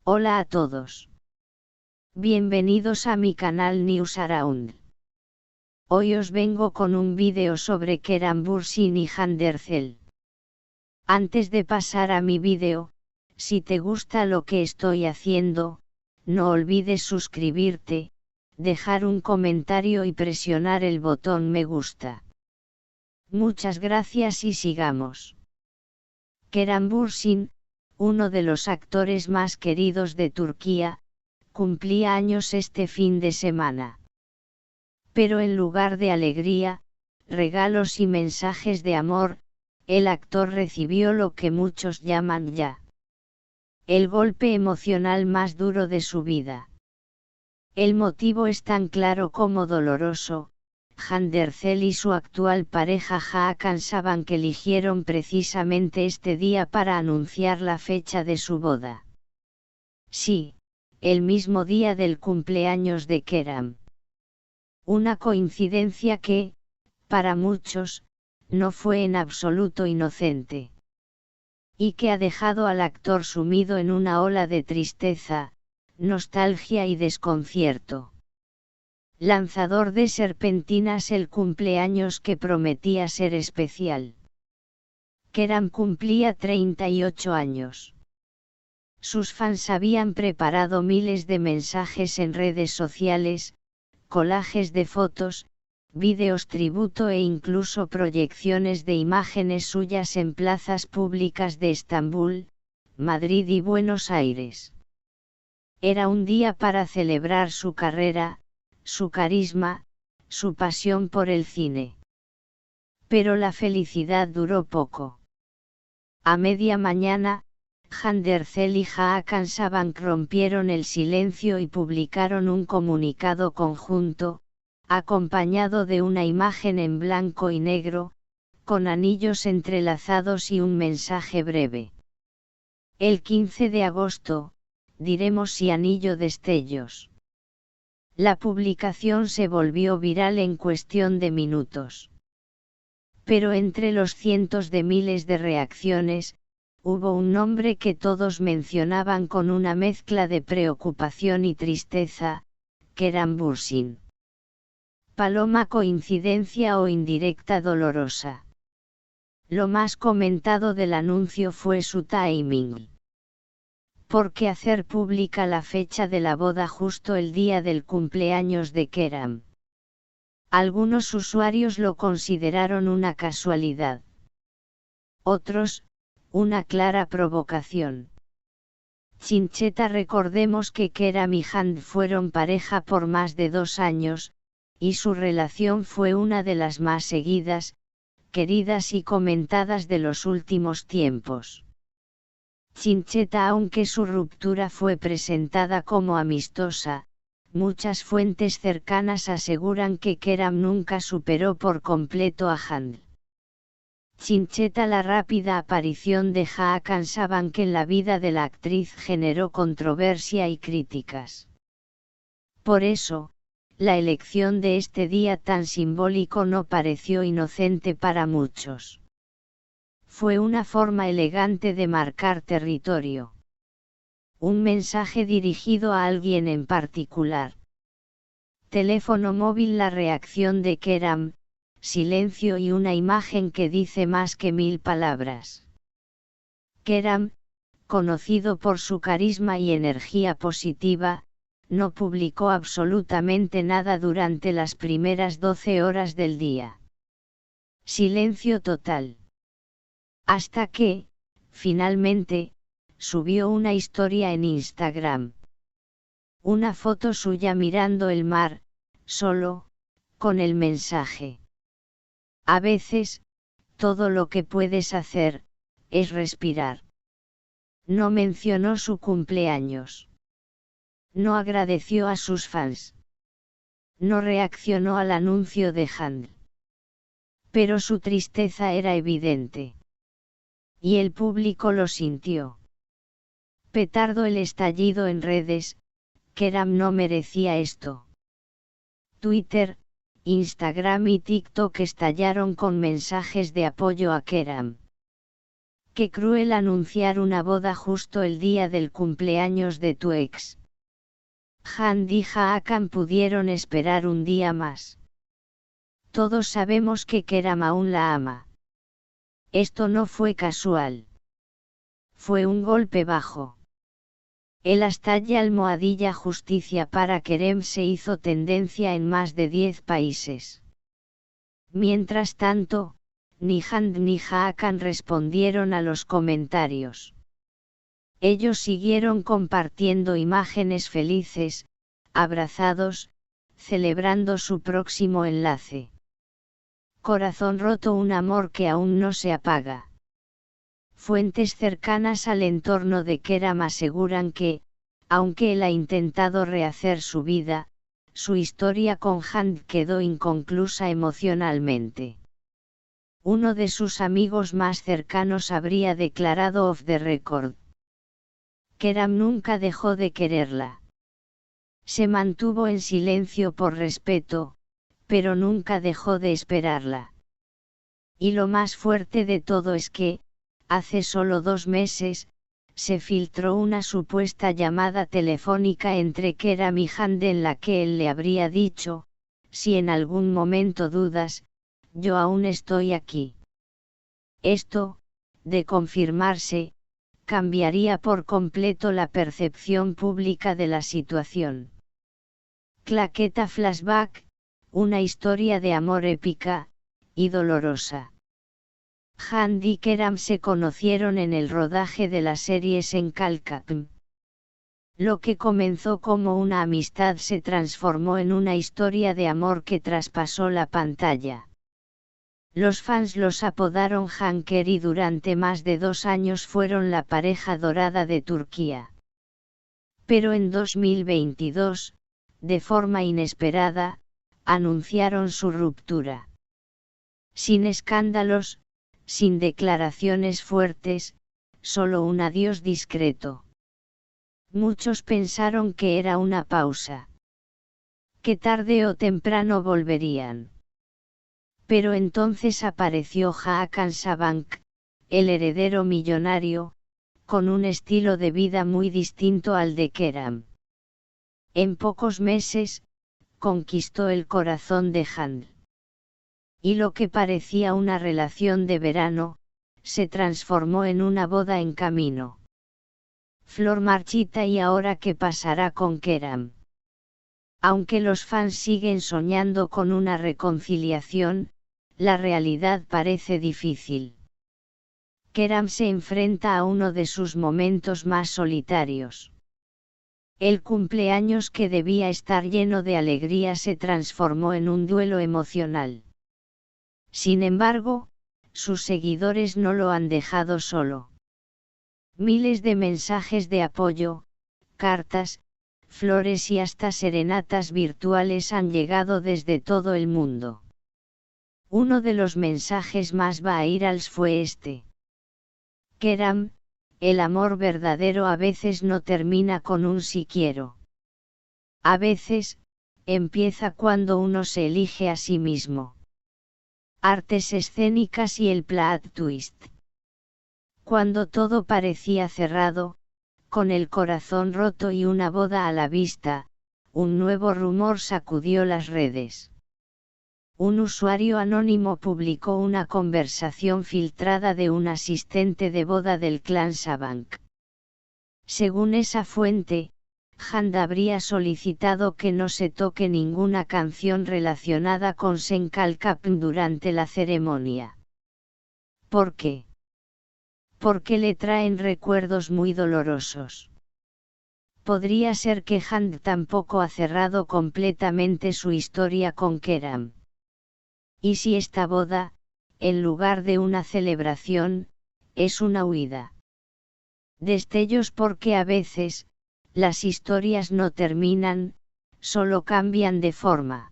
Hola a todos. Bienvenidos a mi canal News Around. Hoy os vengo con un vídeo sobre Kerem Bürsin y Hande Erçel. Antes de pasar a mi vídeo, si te gusta lo que estoy haciendo, no olvides suscribirte, dejar un comentario y presionar el botón me gusta. Muchas gracias y sigamos. Kerem Bürsin, uno de los actores más queridos de Turquía, cumplía años este fin de semana. Pero en lugar de alegría, regalos y mensajes de amor, el actor recibió lo que muchos llaman el golpe emocional más duro de su vida. El motivo es tan claro como doloroso. Hande Erçel y su actual pareja Hakan Sabancı que eligieron precisamente este día para anunciar la fecha de su boda. Sí, el mismo día del cumpleaños de Kerem. Una coincidencia que, para muchos, no fue en absoluto inocente. Y que ha dejado al actor sumido en una ola de tristeza, nostalgia y desconcierto. Lanzador de serpentinas el cumpleaños que prometía ser especial. Kerem cumplía 38 años. Sus fans habían preparado miles de mensajes en redes sociales, collages de fotos, vídeos tributo e incluso proyecciones de imágenes suyas en plazas públicas de Estambul, Madrid y Buenos Aires. Era un día para celebrar su carrera, su carisma, su pasión por el cine. Pero la felicidad duró poco. A media mañana, Hande Erçel y Hakan Sabancı rompieron el silencio y publicaron un comunicado conjunto, acompañado de una imagen en blanco y negro, con anillos entrelazados y un mensaje breve. El 15 de agosto, diremos si anillo destellos. La publicación se volvió viral en cuestión de minutos. Pero entre los cientos de miles de reacciones, hubo un nombre que todos mencionaban con una mezcla de preocupación y tristeza: Kerem Bürsin. Paloma, coincidencia o indirecta dolorosa. Lo más comentado del anuncio fue su timing. ¿Por qué hacer pública la fecha de la boda justo el día del cumpleaños de Kerem? Algunos usuarios lo consideraron una casualidad. Otros, una clara provocación. Chincheta: recordemos que Kerem y Hande fueron pareja por más de 2 años, y su relación fue una de las más seguidas, queridas y comentadas de los últimos tiempos. Chincheta: aunque su ruptura fue presentada como amistosa, muchas fuentes cercanas aseguran que Kerem nunca superó por completo a Hande. Chincheta: la rápida aparición de Hakan Sabancı en la vida de la actriz generó controversia y críticas. Por eso, la elección de este día tan simbólico no pareció inocente para muchos. Fue una forma elegante de marcar territorio. Un mensaje dirigido a alguien en particular. Teléfono móvil: la reacción de Kerem, silencio y una imagen que dice más que 1000 palabras. Kerem, conocido por su carisma y energía positiva, no publicó absolutamente nada durante las primeras 12 horas del día. Silencio total. Hasta que, finalmente, subió una historia en Instagram. Una foto suya mirando el mar, solo, con el mensaje: a veces, todo lo que puedes hacer, es respirar. No mencionó su cumpleaños. No agradeció a sus fans. No reaccionó al anuncio de Hande. Pero su tristeza era evidente. Y el público lo sintió. Petardo el estallido en redes: Kerem no merecía esto. Twitter, Instagram y TikTok estallaron con mensajes de apoyo a Kerem. Qué cruel anunciar una boda justo el día del cumpleaños de tu ex. Hand y Hakan pudieron esperar un día más. Todos sabemos que Keram aún la ama. Esto no fue casual. Fue un golpe bajo. El hashtag almohadilla justicia para Kerem se hizo tendencia en más de 10 países. Mientras tanto, ni Hand ni Hakan respondieron a los comentarios. Ellos siguieron compartiendo imágenes felices, abrazados, celebrando su próximo enlace. Corazón roto, un amor que aún no se apaga. Fuentes cercanas al entorno de Keram aseguran que, aunque él ha intentado rehacer su vida, su historia con Hand quedó inconclusa emocionalmente. Uno de sus amigos más cercanos habría declarado off the record: Keram nunca dejó de quererla. Se mantuvo en silencio por respeto, pero nunca dejó de esperarla. Y lo más fuerte de todo es que, hace solo 2 meses, se filtró una supuesta llamada telefónica entre Keram y Hand en la que él le habría dicho: si en algún momento dudas, yo aún estoy aquí. Esto, de confirmarse, cambiaría por completo la percepción pública de la situación. Claqueta flashback, una historia de amor épica y dolorosa. Hand y Keram se conocieron en el rodaje de las series en Calcapm. Lo que comenzó como una amistad se transformó en una historia de amor que traspasó la pantalla. Los fans los apodaron Hanker y durante más de 2 años fueron la pareja dorada de Turquía. Pero en 2022, de forma inesperada, anunciaron su ruptura. Sin escándalos, sin declaraciones fuertes, solo un adiós discreto. Muchos pensaron que era una pausa, que tarde o temprano volverían. Pero entonces apareció Hakan Sabank, el heredero millonario, con un estilo de vida muy distinto al de Keram. En pocos meses, conquistó el corazón de Hand. Y lo que parecía una relación de verano, se transformó en una boda en camino. Flor marchita. ¿Y ahora qué pasará con Keram? Aunque los fans siguen soñando con una reconciliación, la realidad parece difícil. Keram se enfrenta a uno de sus momentos más solitarios. El cumpleaños que debía estar lleno de alegría se transformó en un duelo emocional. Sin embargo, sus seguidores no lo han dejado solo. Miles de mensajes de apoyo, cartas, flores y hasta serenatas virtuales han llegado desde todo el mundo. Uno de los mensajes más virales fue este: Keram, el amor verdadero a veces no termina con un sí quiero. A veces, empieza cuando uno se elige a sí mismo. Artes escénicas y el plot twist. Cuando todo parecía cerrado, con el corazón roto y una boda a la vista, un nuevo rumor sacudió las redes. Un usuario anónimo publicó una conversación filtrada de un asistente de boda del clan Sabank. Según esa fuente, Hand habría solicitado que no se toque ninguna canción relacionada con Senkalkapn durante la ceremonia. ¿Por qué? Porque le traen recuerdos muy dolorosos. Podría ser que Hand tampoco ha cerrado completamente su historia con Keram. ¿Y si esta boda, en lugar de una celebración, es una huida? Destellos, porque a veces, las historias no terminan, solo cambian de forma.